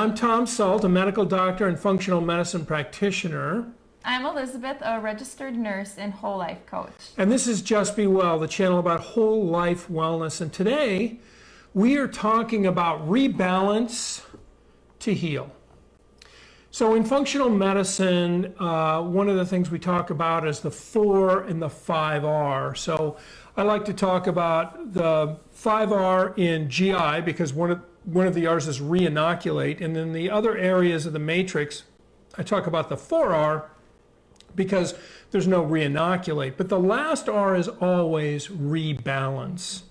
I'm Tom Salt, a medical doctor and functional medicine practitioner. I'm Elizabeth, a registered nurse and whole life coach. And this is Just Be Well, the channel about whole life wellness. And today we are talking about rebalance to heal. So in functional medicine, one of the things we talk about is the 4 and the 5R. So I like to talk about the 5R in GI because one of the R's is re-inoculate, and then the other areas of the matrix, I talk about the 4R because there's no re-inoculate. But the last R is always rebalance.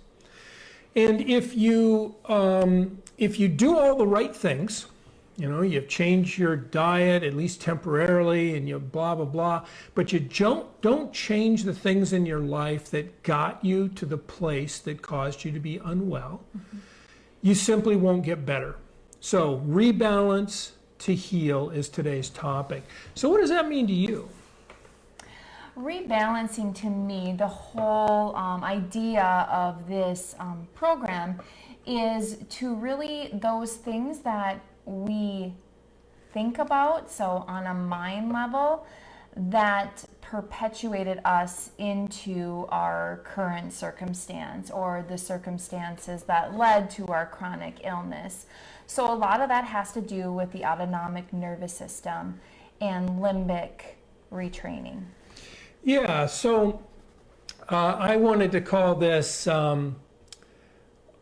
And if you do all the right things, you know, you've changed your diet, at least temporarily, and you blah, blah, blah, but you don't change the things in your life that got you to the place that caused you to be unwell, you simply won't get better. So rebalance to heal is today's topic. So what does that mean to you? Rebalancing, to me, the whole idea of this program is to really, those things that we think about, so on a mind level, that perpetuated us into our current circumstance or the circumstances that led to our chronic illness. So a lot of that has to do with the autonomic nervous system and limbic retraining. Yeah, so I wanted to call this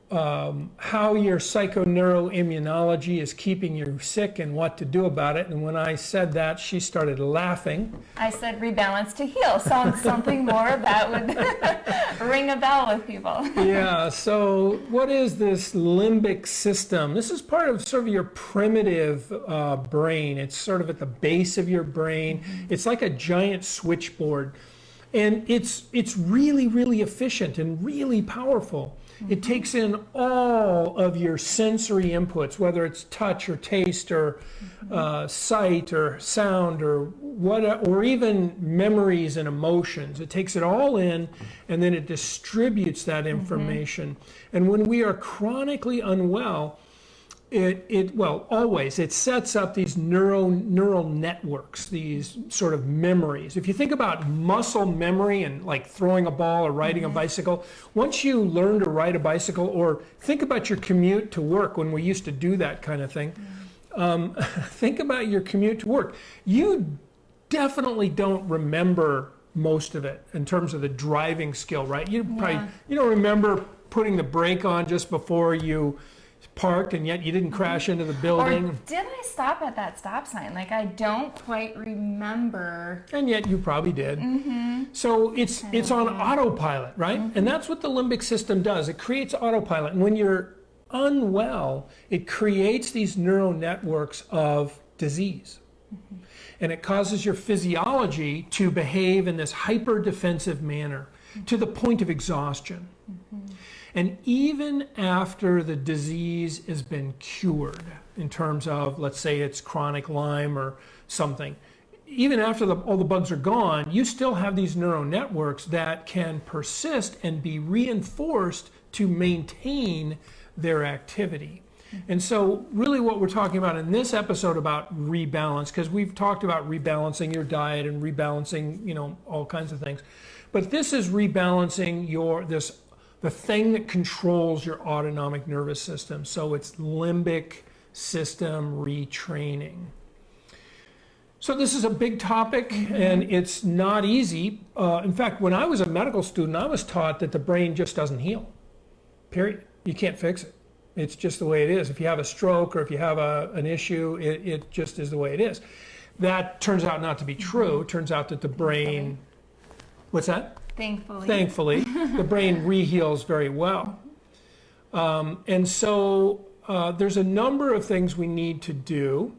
how your psychoneuroimmunology is keeping you sick and what to do about it. And when I said that, she started laughing. I said rebalance to heal. Sounds something more that would ring a bell with people. Yeah, so what is this limbic system? This is part of sort of your primitive brain. It's sort of at the base of your brain. It's like a giant switchboard. And it's really, really efficient and really powerful. It takes in all of your sensory inputs, whether it's touch or taste or sight or sound or what, or even memories and emotions. It takes it all in and then it distributes that information. And when we are chronically unwell, it sets up these neural networks, these sort of memories. If you think about muscle memory and like throwing a ball or riding a bicycle, once you learn to ride a bicycle, or think about your commute to work when we used to do that kind of thing, think about your commute to work. You definitely don't remember most of it in terms of the driving skill, right? You don't remember putting the brake on just before you parked, and yet you didn't crash into the building. Or did I stop at that stop sign? Like, I don't quite remember. And yet you probably did. So it's on autopilot, right? And that's what the limbic system does. It creates autopilot. And when you're unwell, it creates these neural networks of disease. And it causes your physiology to behave in this hyper-defensive manner to the point of exhaustion. And even after the disease has been cured, in terms of, let's say it's chronic Lyme or something, even after all the bugs are gone, you still have these neural networks that can persist and be reinforced to maintain their activity. And so really what we're talking about in this episode about rebalance, because we've talked about rebalancing your diet and rebalancing, you know, all kinds of things. But this is rebalancing the thing that controls your autonomic nervous system. So it's limbic system retraining. So this is a big topic, and it's not easy. In fact, when I was a medical student, I was taught that the brain just doesn't heal, period. You can't fix it. It's just the way it is. If you have a stroke or if you have an issue, it just is the way it is. That turns out not to be true. It turns out that the brain, what's that? Thankfully, the brain re-heals very well. And so there's a number of things we need to do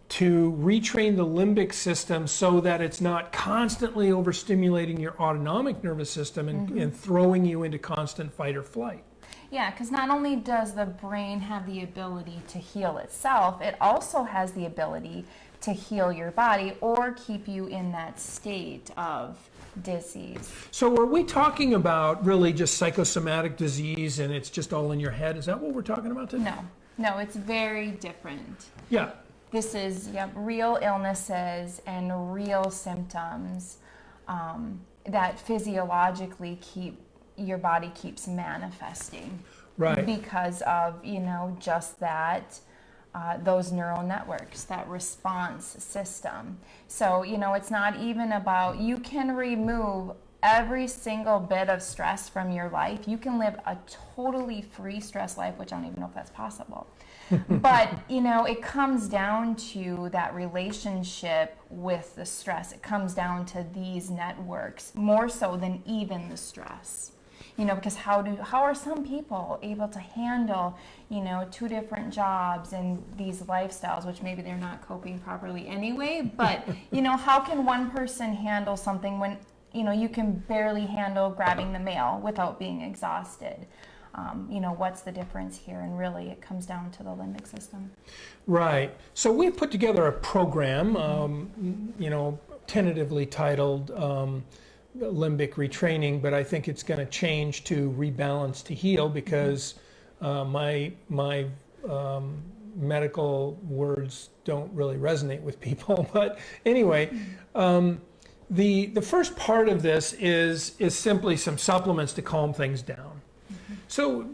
to retrain the limbic system so that it's not constantly overstimulating your autonomic nervous system and throwing you into constant fight or flight. Yeah, because not only does the brain have the ability to heal itself, it also has the ability to heal your body or keep you in that state of disease. So are we talking about really just psychosomatic disease and it's just all in your head? Is that what we're talking about today? No. No, it's very different. Yeah. This is real illnesses and real symptoms that physiologically your body keeps manifesting. Right. Because of, just that, those neural networks, that response system. So, it's not even about, you can remove every single bit of stress from your life. You can live a totally free stress life, which I don't even know if that's possible. But, it comes down to that relationship with the stress. It comes down to these networks more so than even the stress. Because how are some people able to handle, 2 different jobs and these lifestyles, which maybe they're not coping properly anyway, but, how can one person handle something when, you can barely handle grabbing the mail without being exhausted? What's the difference here? And really, it comes down to the limbic system. Right. So we put together a program, tentatively titled Limbic Retraining, but I think it's going to change to Rebalance to Heal because my medical words don't really resonate with people. But anyway, the first part of this is simply some supplements to calm things down. So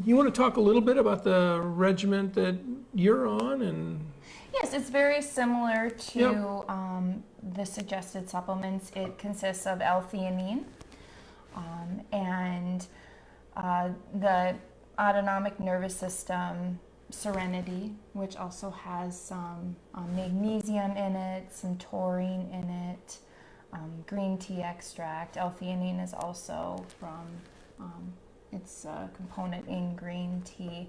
you want to talk a little bit about the regimen that you're on? And yes, it's very similar to the suggested supplements. It consists of L-theanine and the autonomic nervous system Serenity, which also has some magnesium in it, some taurine in it, green tea extract. L-theanine is also from it's a component in green tea,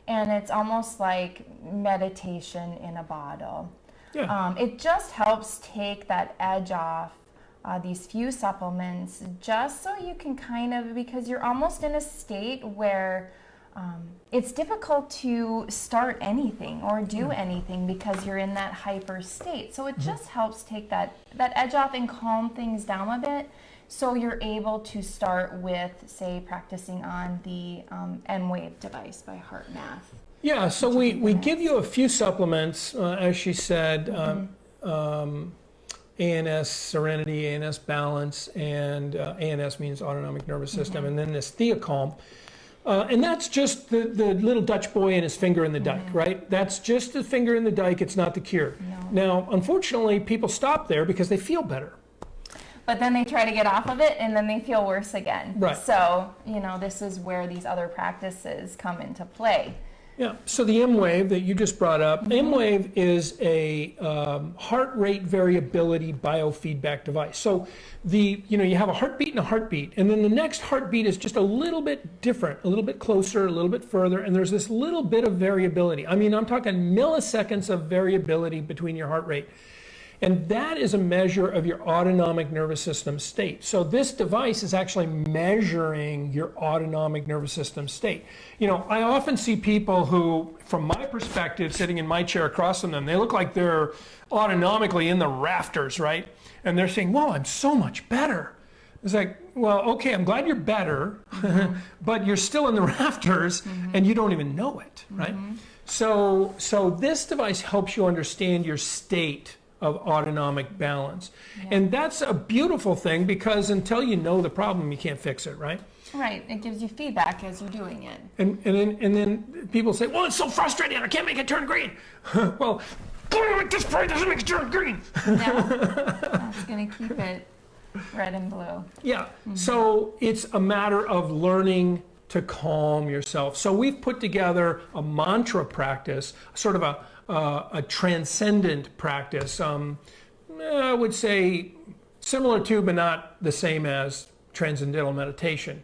and it's almost like meditation in a bottle. Yeah. It just helps take that edge off these few supplements, just so you can because you're almost in a state where it's difficult to start anything or do anything because you're in that hyper state. So it just helps take that edge off and calm things down a bit. So you're able to start with, say, practicing on the M-Wave device by HeartMath. Yeah, so we give you a few supplements, as she said, ANS Serenity, ANS Balance, and ANS means Autonomic Nervous System, and then this Theacalm. And that's just the little Dutch boy and his finger in the dike, right? That's just the finger in the dike, it's not the cure. No. Now, unfortunately, people stop there because they feel better. But then they try to get off of it, and then they feel worse again. Right. So, this is where these other practices come into play. Yeah, so the M-Wave that you just brought up, M-Wave is a heart rate variability biofeedback device. So you have a heartbeat and a heartbeat, and then the next heartbeat is just a little bit different, a little bit closer, a little bit further, and there's this little bit of variability. I mean, I'm talking milliseconds of variability between your heart rate. And that is a measure of your autonomic nervous system state. So this device is actually measuring your autonomic nervous system state. I often see people who, from my perspective, sitting in my chair across from them, they look like they're autonomically in the rafters, right? And they're saying, "Wow, I'm so much better." It's like, well, okay, I'm glad you're better, but you're still in the rafters and you don't even know it, right? So this device helps you understand your state of autonomic balance. Yeah. And that's a beautiful thing because until you know the problem, you can't fix it, right? Right. It gives you feedback as you're doing it. And then people say, "Well, it's so frustrating, I can't make it turn green." Well, this part doesn't make it turn green. No, that's going to keep it red and blue. Yeah. So it's a matter of learning to calm yourself. So we've put together a mantra practice, sort of a transcendent practice. I would say similar to, but not the same as transcendental meditation.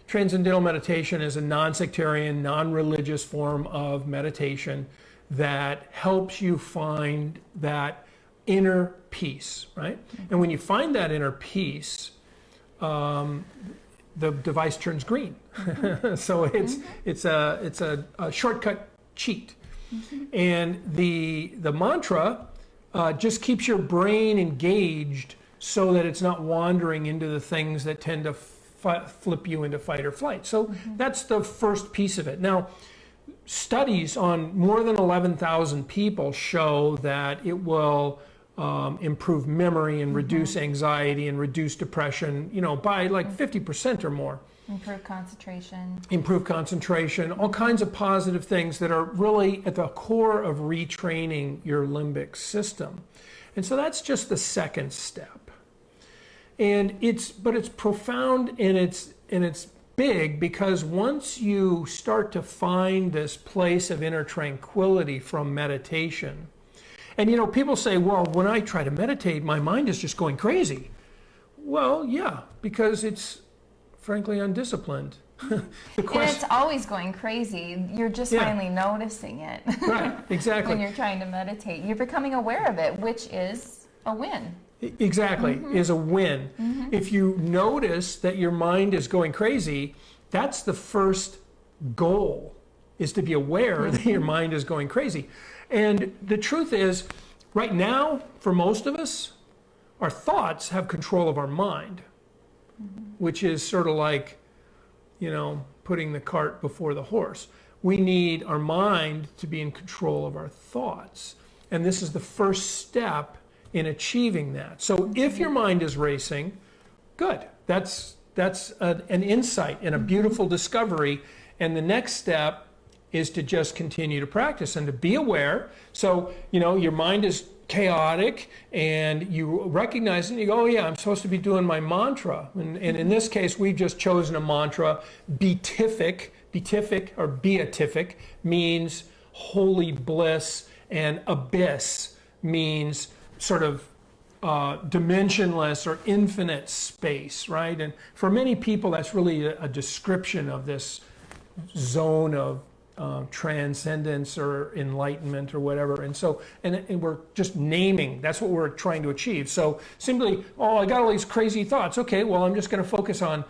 Transcendental meditation is a non-sectarian, non-religious form of meditation that helps you find that inner peace, right? And when you find that inner peace, the device turns green. So it's a shortcut cheat. And the mantra just keeps your brain engaged so that it's not wandering into the things that tend to flip you into fight or flight. So that's the first piece of it. Now, studies on more than 11,000 people show that it will improve memory and reduce anxiety and reduce depression, by like 50% or more. Improve concentration. Improve concentration, all kinds of positive things that are really at the core of retraining your limbic system. And so that's just the second step. And it's profound and it's big, because once you start to find this place of inner tranquility from meditation, and people say, well, when I try to meditate, my mind is just going crazy. Well, yeah, because it's frankly undisciplined. And it's always going crazy. You're just finally noticing it. Right, exactly. When you're trying to meditate, you're becoming aware of it, which is a win. Exactly, is a win. If you notice that your mind is going crazy, that's the first goal, is to be aware that your mind is going crazy. And the truth is, right now, for most of us, our thoughts have control of our mind, which is sort of like, putting the cart before the horse. We need our mind to be in control of our thoughts. And this is the first step in achieving that. So if your mind is racing, good. That's an insight and a beautiful discovery. And the next step is to just continue to practice and to be aware. So, your mind is chaotic and you recognize it and you go, oh yeah, I'm supposed to be doing my mantra. And in this case, we've just chosen a mantra, beatific. Or beatific means holy bliss, and abyss means sort of dimensionless or infinite space, right? And for many people, that's really a description of this zone of transcendence or enlightenment or whatever. And so, and we're just naming, that's what we're trying to achieve. So simply, I got all these crazy thoughts. Okay, well, I'm just going to focus on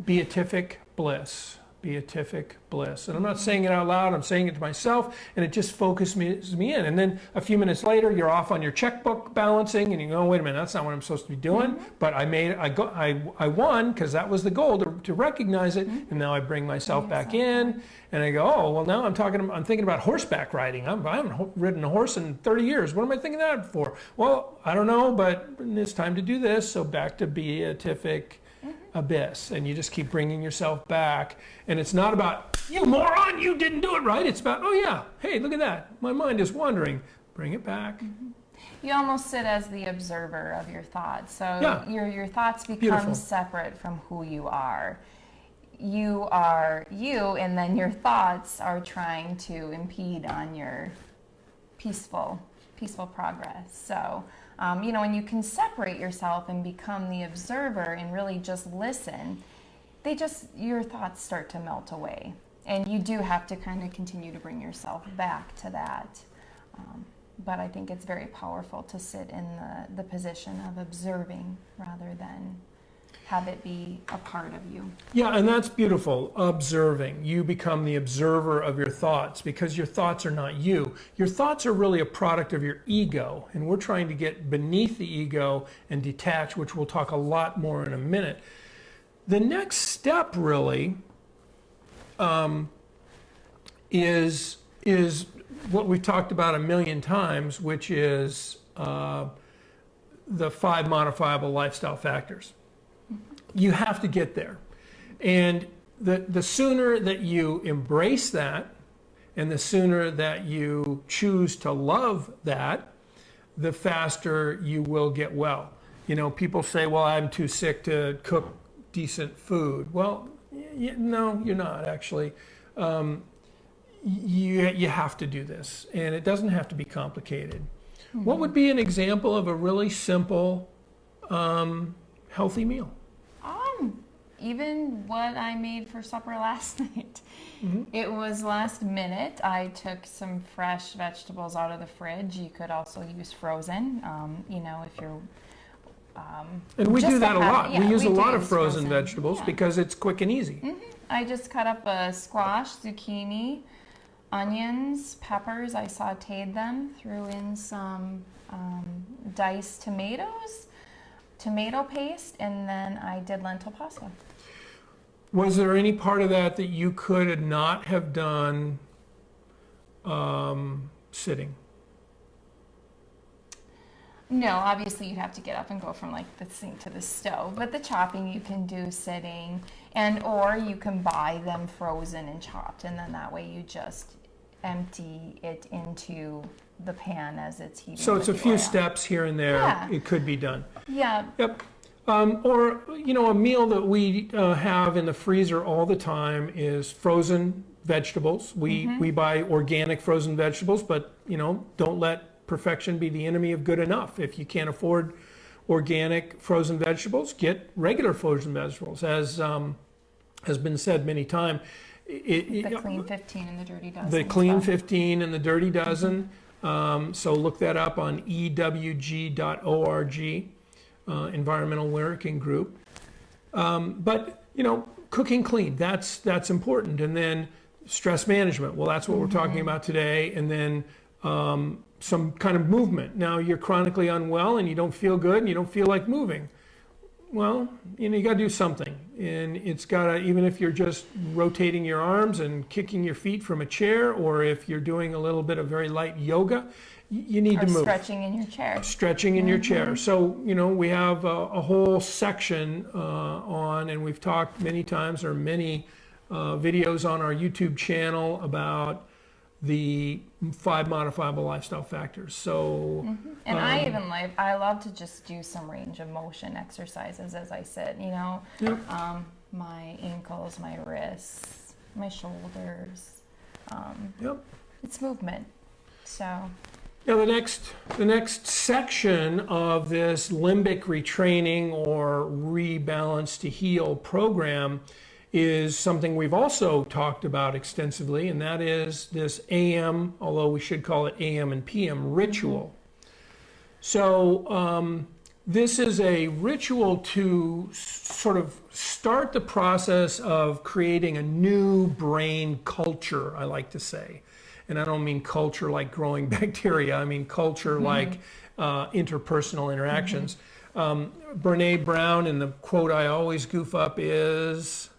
beatific bliss. Beatific bliss. And I'm not saying it out loud, I'm saying it to myself, and it just focuses me in. And then a few minutes later, you're off on your checkbook balancing, and you go, wait a minute, that's not what I'm supposed to be doing. But I won, because that was the goal, to recognize it, and now I bring myself back in, and I go, oh, well, now I'm thinking about horseback riding. I haven't ridden a horse in 30 years. What am I thinking that for? Well, I don't know, but it's time to do this, so back to beatific abyss, and you just keep bringing yourself back. And it's not about, you moron, you didn't do it right. It's about, oh yeah, hey, look at that, my mind is wandering, bring it back. You almost sit as the observer of your thoughts, so your thoughts become separate from who you are. You are you, and then your thoughts are trying to impede on your peaceful progress. So when you can separate yourself and become the observer and really just listen, your thoughts start to melt away. And you do have to kind of continue to bring yourself back to that. But I think it's very powerful to sit in the position of observing rather than have it be a part of you. Yeah, and that's beautiful, observing. You become the observer of your thoughts, because your thoughts are not you. Your thoughts are really a product of your ego, and we're trying to get beneath the ego and detach, which we'll talk a lot more in a minute. The next step really is what we've talked about a million times, which is the 5 modifiable lifestyle factors. You have to get there. And the sooner that you embrace that, and the sooner that you choose to love that, the faster you will get well. People say, well, I'm too sick to cook decent food. Well, no, you're not actually. You have to do this, and it doesn't have to be complicated. Mm-hmm. What would be an example of a really simple, healthy meal? Even what I made for supper last night. Mm-hmm. It was last minute. I took some fresh vegetables out of the fridge. You could also use frozen, if you're... and we do that a lot. Yeah, we use a lot of frozen vegetables because it's quick and easy. Mm-hmm. I just cut up a squash, zucchini, onions, peppers. I sauteed them, threw in some diced tomatoes, tomato paste, and then I did lentil pasta. Was there any part of that you could not have done sitting? No, obviously you have to get up and go from like the sink to the stove, but the chopping you can do sitting, and or you can buy them frozen and chopped, and then that way you just empty it into the pan as it's heating. So it's a with the few oil. steps here and there. Yeah. It could be done. Yeah. Yep. Or, a meal that we have in the freezer all the time is frozen vegetables. We buy organic frozen vegetables, but, don't let perfection be the enemy of good enough. If you can't afford organic frozen vegetables, get regular frozen vegetables. As has been said many times, The clean 15 and the dirty dozen. the clean 15 and the dirty dozen. So look that up on ewg.org, Environmental Working Group. But cooking clean, that's important. And then stress management. Well, that's what we're talking about today. And then some kind of movement. Now you're chronically unwell and you don't feel good and you don't feel like moving. Well, you got to do something, and it's got to, even if you're just rotating your arms and kicking your feet from a chair, or if you're doing a little bit of very light yoga, you need to move. Stretching in your chair. Stretching in your chair. So, we have a whole section on, and we've talked many times, or many videos on our YouTube channel about the 5 modifiable lifestyle factors. So, and I love to just do some range of motion exercises as I sit, Yep. My ankles, my wrists, my shoulders. Yep. It's movement. So. Now the next section of this limbic retraining or rebalance to heal program is something we've also talked about extensively, and that is this AM, although we should call it AM and PM ritual. So this is a ritual to sort of start the process of creating a new brain culture, I like to say. And I don't mean culture like growing bacteria, I mean culture like interpersonal interactions. Brene Brown, and the quote I always goof up is...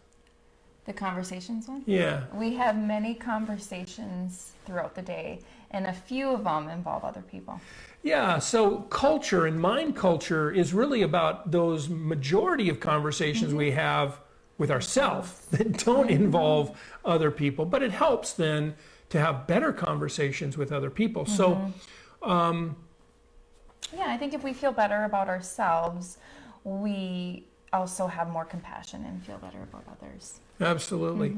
The conversations one? Yeah. We have many conversations throughout the day, and a few of them involve other people. Yeah, so culture and mind culture is really about those majority of conversations we have with ourselves that don't involve other people, but it helps then to have better conversations with other people. So, yeah, I think if we feel better about ourselves, we also have more compassion and feel better about others. Absolutely.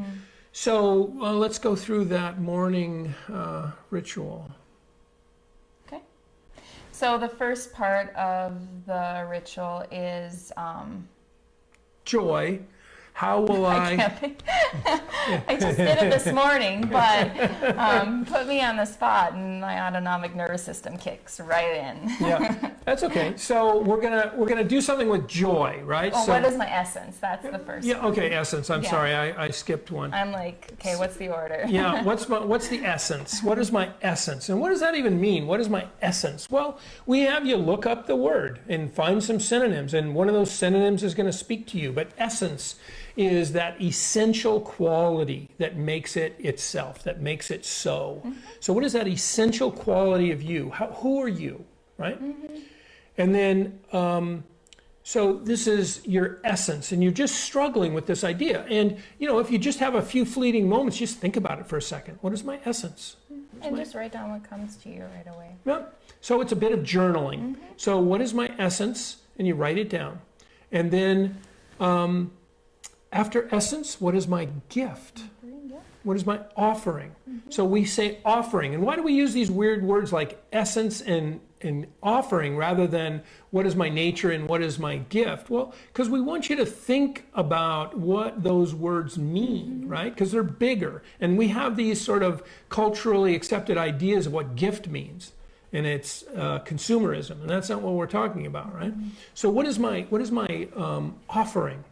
So let's go through that morning ritual. Okay. So the first part of the ritual is Joy. How will I can't think. I just did it this morning, but put me on the spot, and my autonomic nervous system kicks right in. Yeah, that's okay. So we're gonna do something with joy, right? Well, so, what is my essence? That's the first. Yeah. Okay. Essence. I'm Yeah. sorry, I skipped one. I'm like, okay, what's the order? Yeah. What's the essence? What is my essence? And what does that even mean? What is my essence? Well, we have you look up the word and find some synonyms, and one of those synonyms is going to speak to you. But essence is that essential quality that makes it itself, that makes it so. So what is that essential quality of you? Who are you, right? And then, so this is your essence, and you're just struggling with this idea. And, if you just have a few fleeting moments, just think about it for a second. What is my essence? And just write down what comes to you right away. Yeah. So it's a bit of journaling. So what is my essence? And you write it down. And then, after essence, what is my gift? What is my offering? So we say offering. And why do we use these weird words like essence and offering rather than what is my nature and what is my gift? Well, because we want you to think about what those words mean, right? Because they're bigger. And we have these sort of culturally accepted ideas of what gift means. And it's consumerism. And that's not what we're talking about, right? So what is my offering?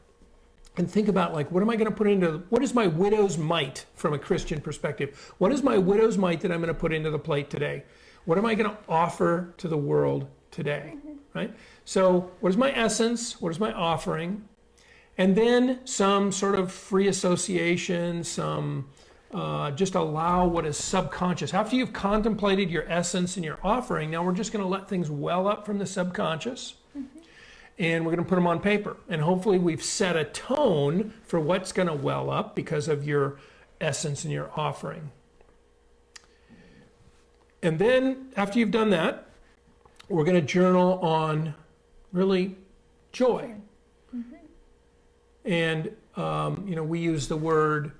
And think about, like, what am I going to put into, what is my widow's mite from a Christian perspective? What is my widow's mite that I'm going to put into the plate today? What am I going to offer to the world today, right? So what is my essence? What is my offering? And then some sort of free association, some just allow what is subconscious. After you've contemplated your essence and your offering, now we're just going to let things well up from the subconscious. And we're going to put them on paper. And hopefully we've set a tone for what's going to well up because of your essence and your offering. And then after you've done that, we're going to journal on really joy. And, we use the word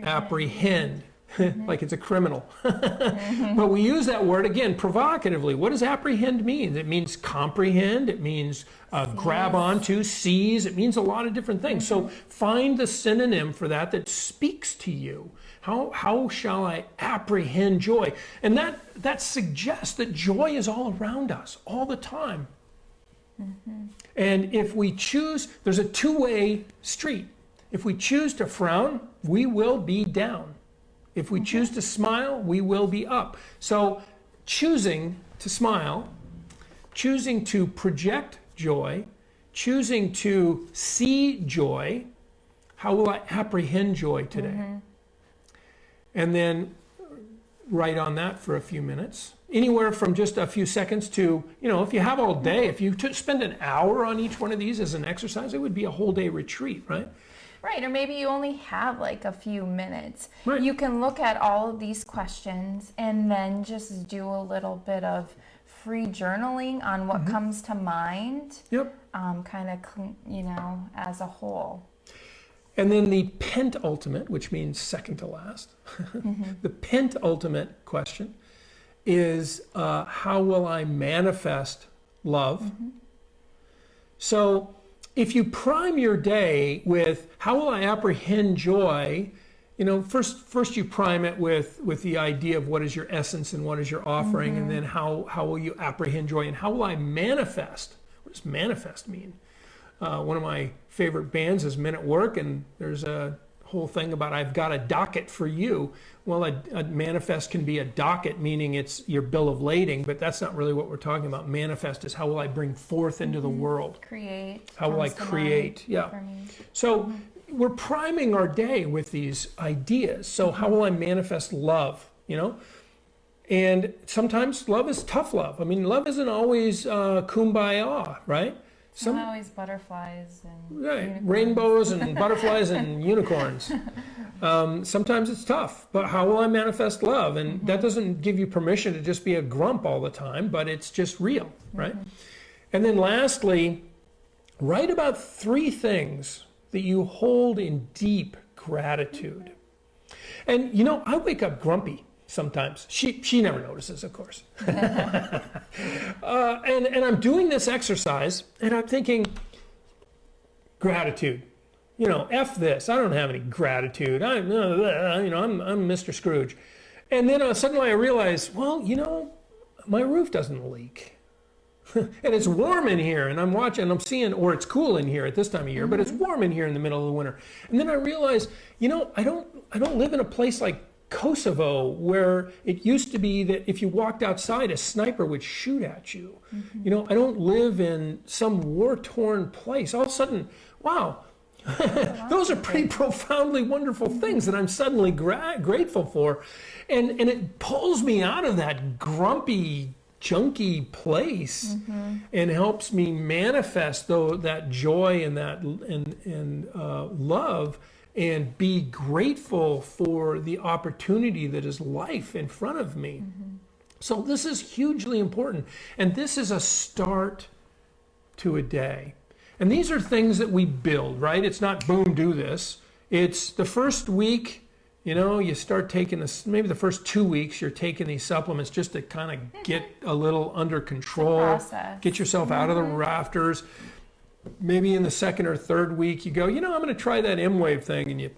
apprehend. Like it's a criminal. But we use that word, again, provocatively. What does apprehend mean? It means comprehend. It means grab onto, seize. It means a lot of different things. So find the synonym for that speaks to you. How shall I apprehend joy? And that suggests that joy is all around us all the time. And if we choose, there's a two-way street. If we choose to frown, we will be down. If we choose to smile, we will be up. So choosing to smile, choosing to project joy, choosing to see joy, how will I apprehend joy today? And then write on that for a few minutes. Anywhere from just a few seconds to, if you have all day, if you spend an hour on each one of these as an exercise, it would be a whole day retreat, right? Right, or maybe you only have like a few minutes. Right. You can look at all of these questions and then just do a little bit of free journaling on what comes to mind. Yep. Kind of, as a whole. And then the pentultimate, which means second to last, the pentultimate question is, how will I manifest love? So if you prime your day with how will I apprehend joy, first you prime it with the idea of what is your essence and what is your offering, and then how will you apprehend joy, and how will I manifest? What does manifest mean? One of my favorite bands is Men at Work, and there's a whole thing about I've got a docket for you. Well, a manifest can be a docket, meaning it's your bill of lading, but that's not really what we're talking about. Manifest is how will I bring forth into the world? Create. How will I create? Yeah. So we're priming our day with these ideas. So how will I manifest love? And sometimes love is tough love. I mean, love isn't always kumbaya, right? Not always butterflies and unicorns. Rainbows and butterflies and unicorns. Sometimes it's tough, but how will I manifest love? And that doesn't give you permission to just be a grump all the time, but it's just real, right? And then lastly, write about 3 things that you hold in deep gratitude. And I wake up grumpy sometimes. She never notices, of course. And I'm doing this exercise, and I'm thinking, gratitude. F this. I don't have any gratitude. I'm Mr. Scrooge. And then suddenly I realize, well, my roof doesn't leak. And it's warm in here, and I'm seeing, or it's cool in here at this time of year, but it's warm in here in the middle of the winter. And then I realize, I don't live in a place like Kosovo, where it used to be that if you walked outside, a sniper would shoot at you. I don't live in some war-torn place. All of a sudden, wow, those are pretty profoundly wonderful things that I'm suddenly grateful for. And it pulls me out of that grumpy, junky place and helps me manifest that joy and that love, and be grateful for the opportunity that is life in front of me. So this is hugely important. And this is a start to a day. And these are things that we build, right? It's not boom, do this. It's the first week, you start taking this, maybe the first 2 weeks, you're taking these supplements just to kind of get a little under control, get yourself out of the rafters. Maybe in the second or third week, you go, I'm going to try that M-Wave thing, and you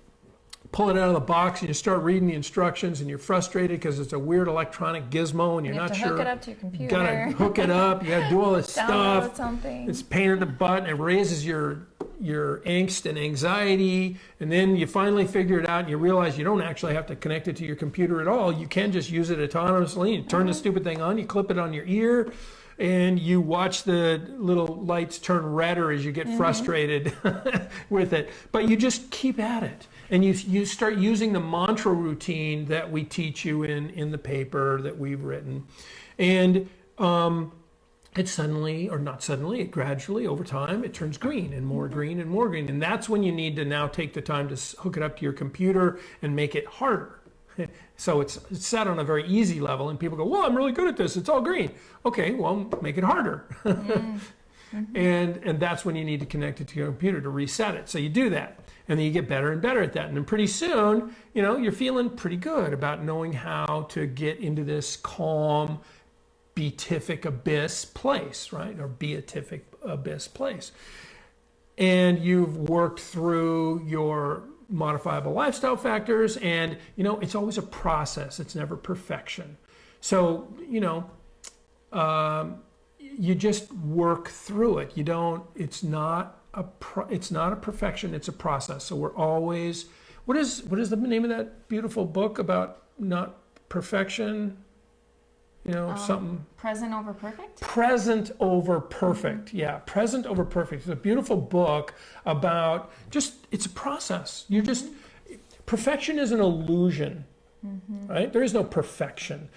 pull it out of the box and you start reading the instructions, and you're frustrated because it's a weird electronic gizmo and you're not sure. You have to hook it up to your computer. You got to hook it up. You got to do all this stuff. Something. It's a pain in the butt, and it raises your angst and anxiety, and then you finally figure it out and you realize you don't actually have to connect it to your computer at all. You can just use it autonomously. You turn the stupid thing on, you clip it on your ear, and you watch the little lights turn redder as you get frustrated with it. But you just keep at it. And you start using the mantra routine that we teach you in the paper that we've written. And it suddenly, or not suddenly, it gradually, over time, it turns green and more green and more green. And that's when you need to now take the time to hook it up to your computer and make it harder. So it's set on a very easy level, and people go, well, I'm really good at this. It's all green. Okay, well, make it harder. And that's when you need to connect it to your computer to reset it. So you do that, and then you get better and better at that. And then pretty soon, you're feeling pretty good about knowing how to get into this calm, beatific abyss place, right? Or beatific abyss place. And you've worked through your modifiable lifestyle factors, and it's always a process. It's never perfection. So you just work through it. It's not a perfection. It's a process. So we're always. What is the name of that beautiful book about not perfection? Something. Present over perfect? Present over perfect. Yeah, present over perfect. It's a beautiful book about it's a process. Perfection is an illusion, right? There is no perfection.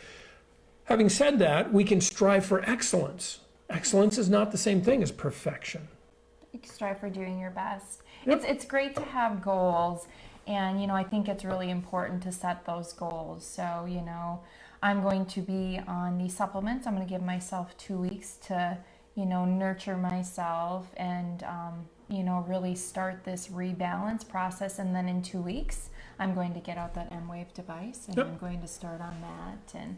Having said that, we can strive for excellence. Excellence is not the same thing as perfection. You can strive for doing your best. Yep. It's great to have goals, and I think it's really important to set those goals. So I'm going to be on the supplements. I'm going to give myself 2 weeks to, nurture myself and, really start this rebalance process. And then in 2 weeks, I'm going to get out that M-Wave device and I'm going to start on that. And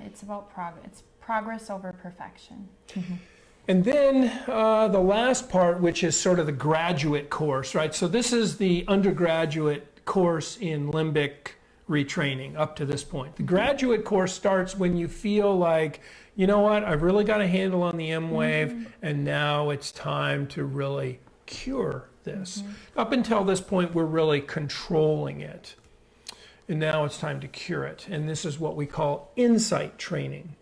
it's about progress. It's progress over perfection. And then the last part, which is sort of the graduate course, right? So this is the undergraduate course in limbic retraining up to this point. The graduate course starts when you feel like, I've really got a handle on the M-Wave, and now it's time to really cure this. Up until this point, we're really controlling it. And now it's time to cure it. And this is what we call insight training.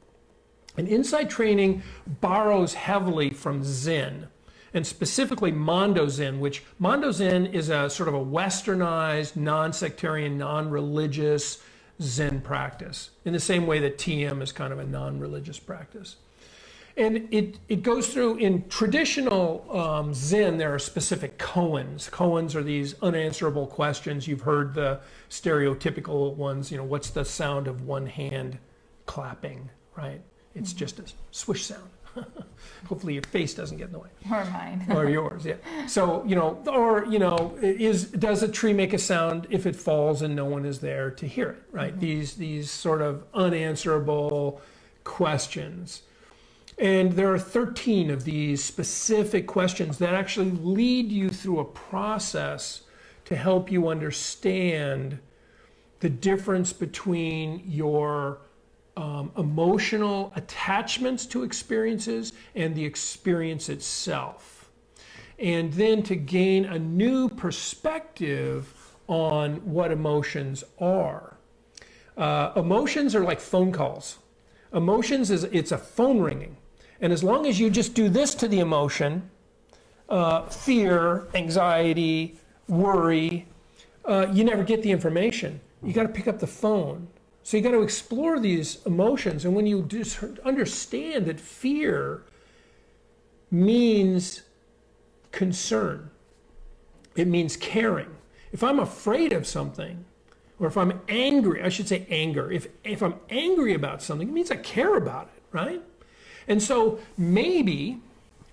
And insight training borrows heavily from Zen, and specifically Mondo Zen, which Mondo Zen is a sort of a westernized, non-sectarian, non-religious Zen practice, in the same way that TM is kind of a non-religious practice. And it goes through, in traditional Zen, there are specific koans. Koans are these unanswerable questions. You've heard the stereotypical ones, what's the sound of one hand clapping, right? It's just a swish sound. Hopefully your face doesn't get in the way. Or mine. Or yours, yeah. So, does a tree make a sound if it falls and no one is there to hear it, right? These sort of unanswerable questions. And there are 13 of these specific questions that actually lead you through a process to help you understand the difference between your emotional attachments to experiences and the experience itself. And then to gain a new perspective on what emotions are. Emotions are like phone calls. Emotions it's a phone ringing. And as long as you just do this to the emotion, fear, anxiety, worry, you never get the information. You got to pick up the phone. So you got to explore these emotions. And when you just understand that fear means concern, it means caring. If I'm afraid of something, or if I'm angry, I should say anger. If I'm angry about something, it means I care about it, right? And so maybe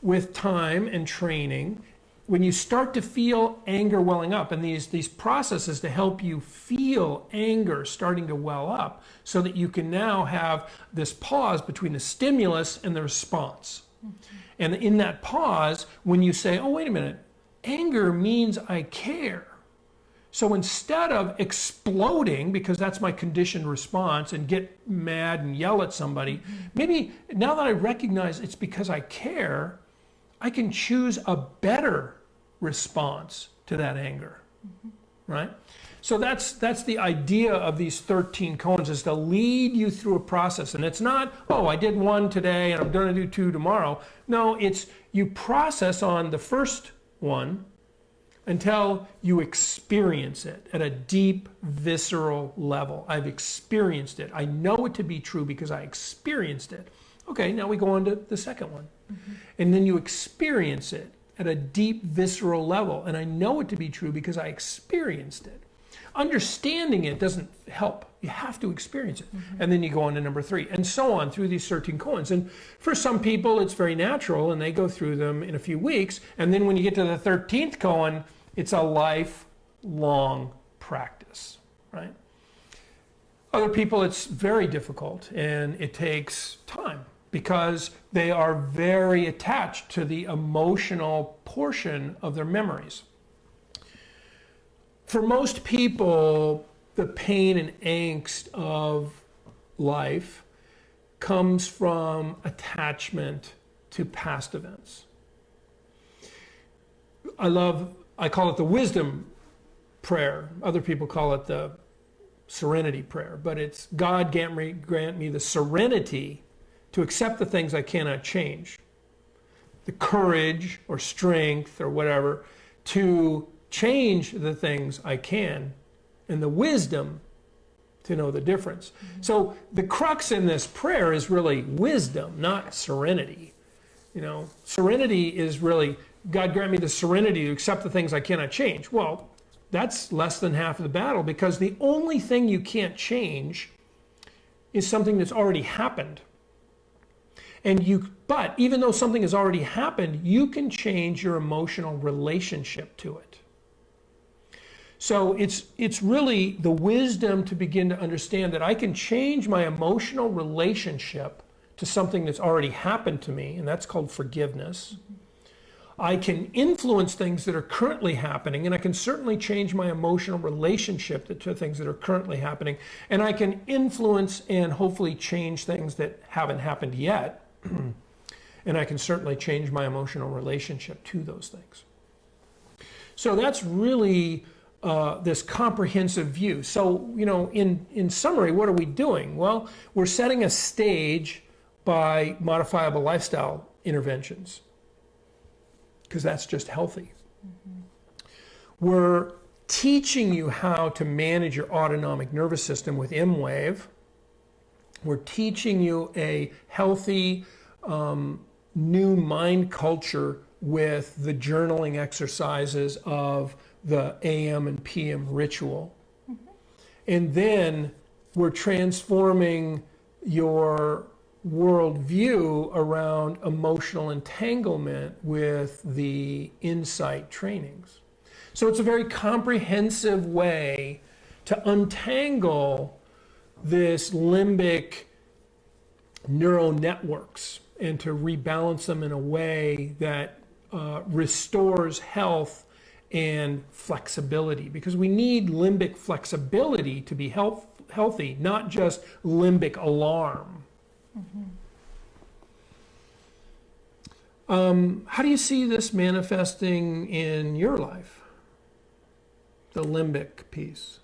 with time and training, when you start to feel anger welling up, and these processes to help you feel anger starting to well up, so that you can now have this pause between the stimulus and the response. And in that pause, when you say, oh, wait a minute, anger means I care. So instead of exploding, because that's my conditioned response, and get mad and yell at somebody, maybe now that I recognize it's because I care, I can choose a better response to that anger, right? So that's the idea of these 13 koans, is to lead you through a process. And it's not, oh, I did one today and I'm going to do 2 tomorrow. No, it's you process on the first one, until you experience it at a deep, visceral level. I've experienced it. I know it to be true because I experienced it. Okay, now we go on to the second one. And then you experience it at a deep, visceral level. And I know it to be true because I experienced it. Understanding it doesn't help. You have to experience it. And then you go on to number 3, and so on through these 13 koans. And for some people, it's very natural, and they go through them in a few weeks. And then when you get to the 13th koan, it's a lifelong practice, right? Other people, it's very difficult, and it takes time because they are very attached to the emotional portion of their memories. For most people, the pain and angst of life comes from attachment to past events. I call it the wisdom prayer. Other people call it the serenity prayer, but it's God grant me the serenity to accept the things I cannot change, the courage or strength or whatever to change the things I can, and the wisdom to know the difference. So the crux in this prayer is really wisdom, not serenity. You know, serenity is really, God grant me the serenity to accept the things I cannot change. Well, that's less than half of the battle, because the only thing you can't change is something that's already happened. But even though something has already happened, you can change your emotional relationship to it. So it's really the wisdom to begin to understand that I can change my emotional relationship to something that's already happened to me, and that's called forgiveness. I can influence things that are currently happening, and I can certainly change my emotional relationship to things that are currently happening, and I can influence and hopefully change things that haven't happened yet, and I can certainly change my emotional relationship to those things. So that's really this comprehensive view. So, you know, in summary, what are we doing? Well, we're setting a stage by modifiable lifestyle interventions, because that's just healthy. We're teaching you how to manage your autonomic nervous system with M-Wave. We're teaching you a healthy new mind culture with the journaling exercises of the AM and PM Ritual. And then we're transforming your worldview around emotional entanglement with the insight trainings. So it's a very comprehensive way to untangle this limbic neural networks and to rebalance them in a way that restores health and flexibility, because we need limbic flexibility to be healthy, not just limbic alarm. How do you see this manifesting in your life, the limbic piece?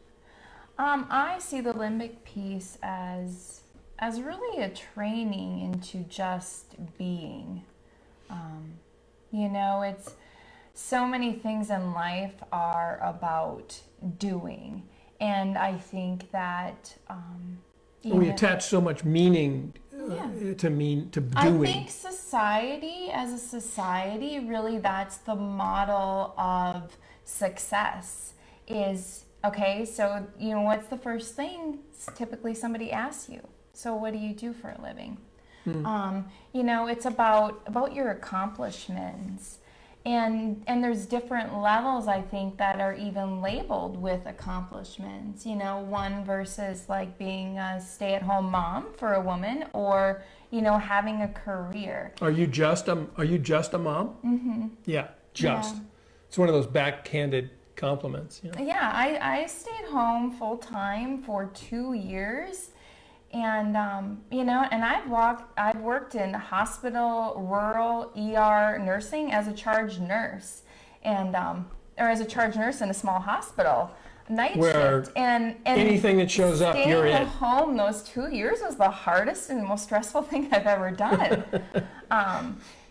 I see the limbic piece as really a training into just being. You know, it's so many things in life are about doing, and I think that we attach so much meaning to doing. I think society, as a society, really that's the model of success. Is okay. So you know, what's the first thing typically somebody asks you? So what do you do for a living? You know, it's about your accomplishments. And there's different levels, I think, that are even labeled with accomplishments. You know, one versus like being a stay-at-home mom for a woman, or you know, having a career. Are you just a mom? Yeah, just. Yeah. It's one of those backhanded compliments. You know? Yeah, I stayed home full time for 2 years. And, you know, and I've worked in hospital, rural, ER nursing as a charge nurse, and, or as a charge nurse in a small hospital, night shift. And anything that shows up, you're in. Staying home those 2 years was the hardest and most stressful thing I've ever done.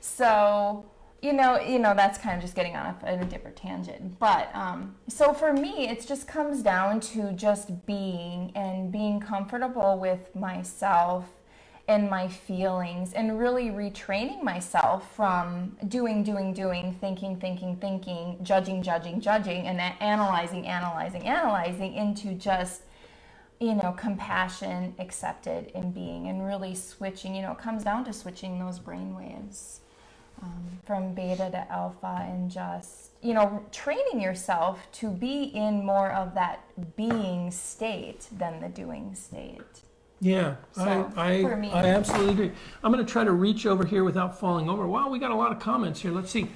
So, that's kind of just getting on a different tangent. But so for me, it just comes down to just being comfortable with myself and my feelings, and really retraining myself from doing, thinking, judging, and analyzing, into just, compassion, accepted, and being, and really switching. It comes down to switching those brain waves from beta to alpha, and just, training yourself to be in more of that being state than the doing state. Yeah, So, for me. I absolutely agree. I'm going to try to reach over here without falling over. Wow, we got a lot of comments here. Let's see.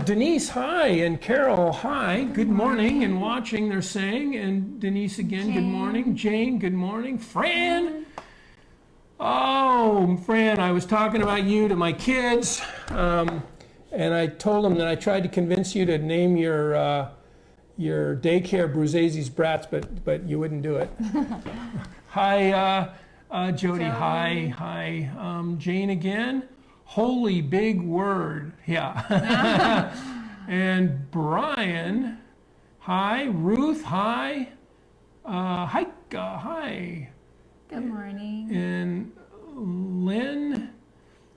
Denise, hi, and Carol, hi. Good morning, and watching, they're saying. And Denise again, good morning. Jane, good morning. Fran. Oh, Fran, I was talking about you to my kids, and I told them that I tried to convince you to name your daycare Bruzzesi's Brats, but you wouldn't do it. Hi, Jody. Hi. Jane again. Holy big word. Yeah. And Brian. Hi. Ruth. Hi. Heike. Hi. Good morning. And Lynn.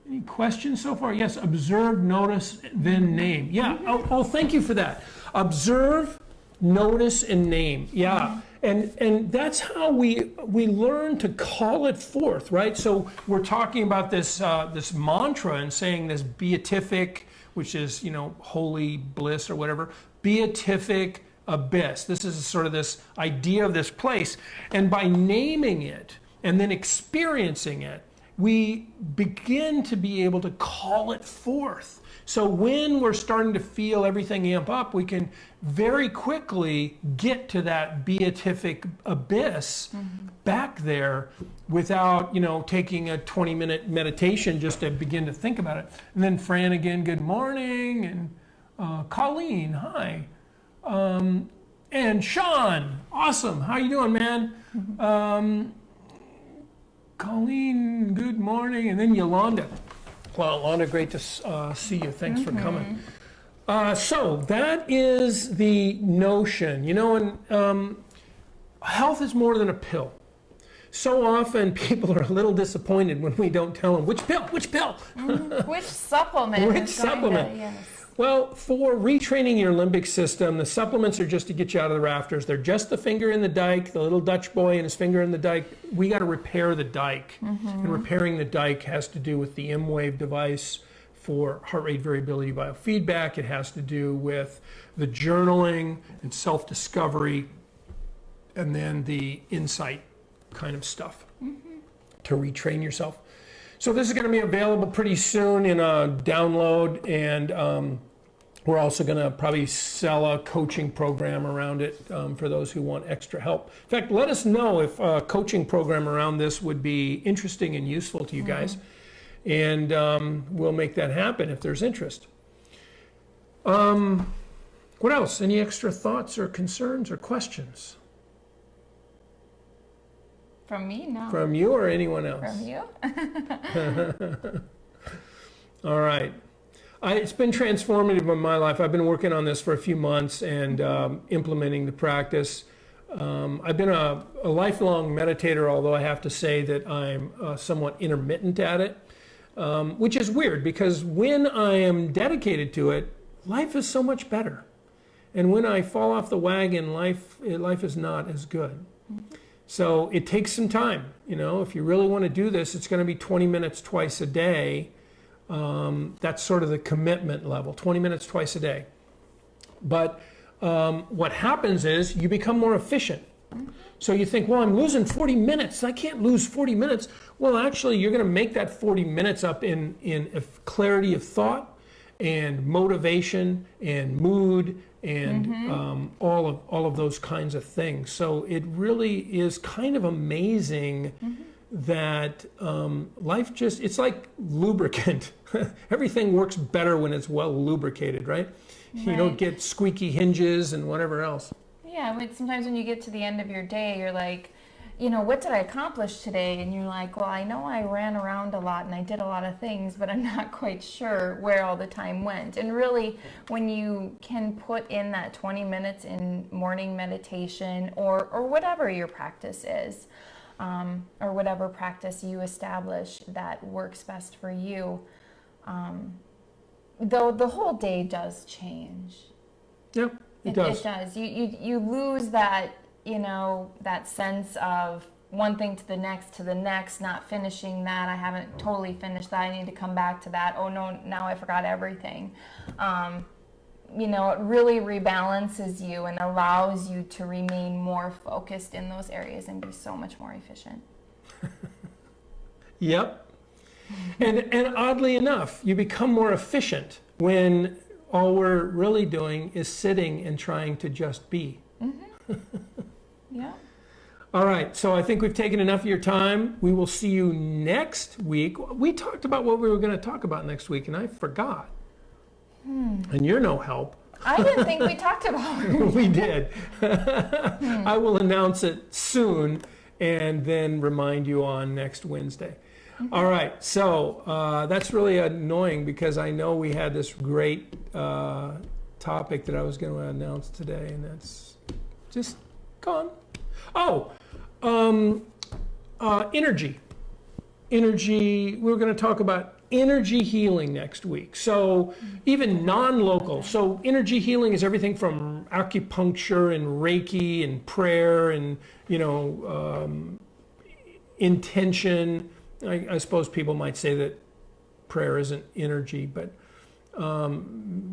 Any questions so far? Yes. Observe, notice, then name. Yeah. Oh, thank you for that. Observe, notice, and name. Yeah. And that's how we learn to call it forth, right? So we're talking about this this mantra and saying this beatific, which is, holy bliss or whatever, beatific abyss. This is sort of this idea of this place. And by naming it and then experiencing it, we begin to be able to call it forth. So when we're starting to feel everything amp up, we can very quickly get to that beatific abyss back there without, taking a 20-minute meditation just to begin to think about it. And then Fran again, good morning. And Colleen, hi. And Sean, awesome. How you doing, man? Colleen, good morning. And then Yolanda. Well, Yolanda, great to see you. Thanks for coming. So that is the notion, and health is more than a pill. So often people are a little disappointed when we don't tell them, which pill? Which supplement? Which supplement? Yes. Well, for retraining your limbic system, the supplements are just to get you out of the rafters. They're just the finger in the dike, the little Dutch boy and his finger in the dike. We got to repair the dike. And repairing the dike has to do with the M-Wave device for heart rate variability biofeedback. It has to do with the journaling and self-discovery, and then the insight kind of stuff to retrain yourself. So this is going to be available pretty soon in a download, and we're also going to probably sell a coaching program around it for those who want extra help. In fact, let us know if a coaching program around this would be interesting and useful to you guys, and we'll make that happen if there's interest. What else? Any extra thoughts or concerns or questions? From me? No. From you or anyone else? From you? All right. It's been transformative in my life. I've been working on this for a few months and implementing the practice. I've been a lifelong meditator, although I have to say that I'm somewhat intermittent at it, which is weird because when I am dedicated to it, life is so much better. And when I fall off the wagon, life is not as good. So it takes some time. If you really want to do this, it's going to be 20 minutes twice a day. That's sort of the commitment level, 20 minutes twice a day. But what happens is you become more efficient. So you think, well, I'm losing 40 minutes. I can't lose 40 minutes. Well, actually, you're going to make that 40 minutes up in clarity of thought and motivation and mood and all of those kinds of things. So it really is kind of amazing that life it's like lubricant. Everything works better when it's well lubricated, right? You don't get squeaky hinges and whatever else. Yeah, sometimes when you get to the end of your day, you're like, what did I accomplish today? And you're like, well, I know I ran around a lot and I did a lot of things, but I'm not quite sure where all the time went. And really, when you can put in that 20 minutes in morning meditation or whatever your practice is, or whatever practice you establish that works best for you, though the whole day does change. Yep, it does. It does. You lose that, that sense of one thing to the next, not finishing that. I haven't totally finished that. I need to come back to that. Oh no, now I forgot everything. It really rebalances you and allows you to remain more focused in those areas and be so much more efficient. Yep. And oddly enough, you become more efficient when all we're really doing is sitting and trying to just be. Mm-hmm. Yeah. All right, so I think we've taken enough of your time. We will see you next week. We talked about what we were going to talk about next week, and I forgot. And you're no help. I didn't think we talked about it. We did. I will announce it soon and then remind you on next Wednesday. Mm-hmm. All right, so that's really annoying because I know we had this great topic that I was going to announce today, and that's just gone. Oh, energy. Energy, we're going to talk about energy healing next week. So even non-local. So energy healing is everything from acupuncture and Reiki and prayer and, intention. I suppose people might say that prayer isn't energy, but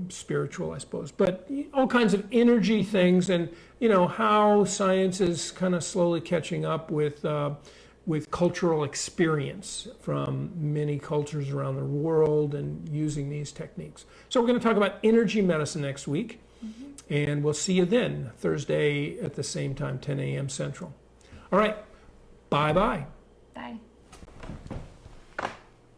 spiritual, I suppose. But all kinds of energy things and, how science is kind of slowly catching up with cultural experience from many cultures around the world and using these techniques. So we're going to talk about energy medicine next week, and we'll see you then, Thursday at the same time, 10 a.m. Central. All right, bye-bye. Bye.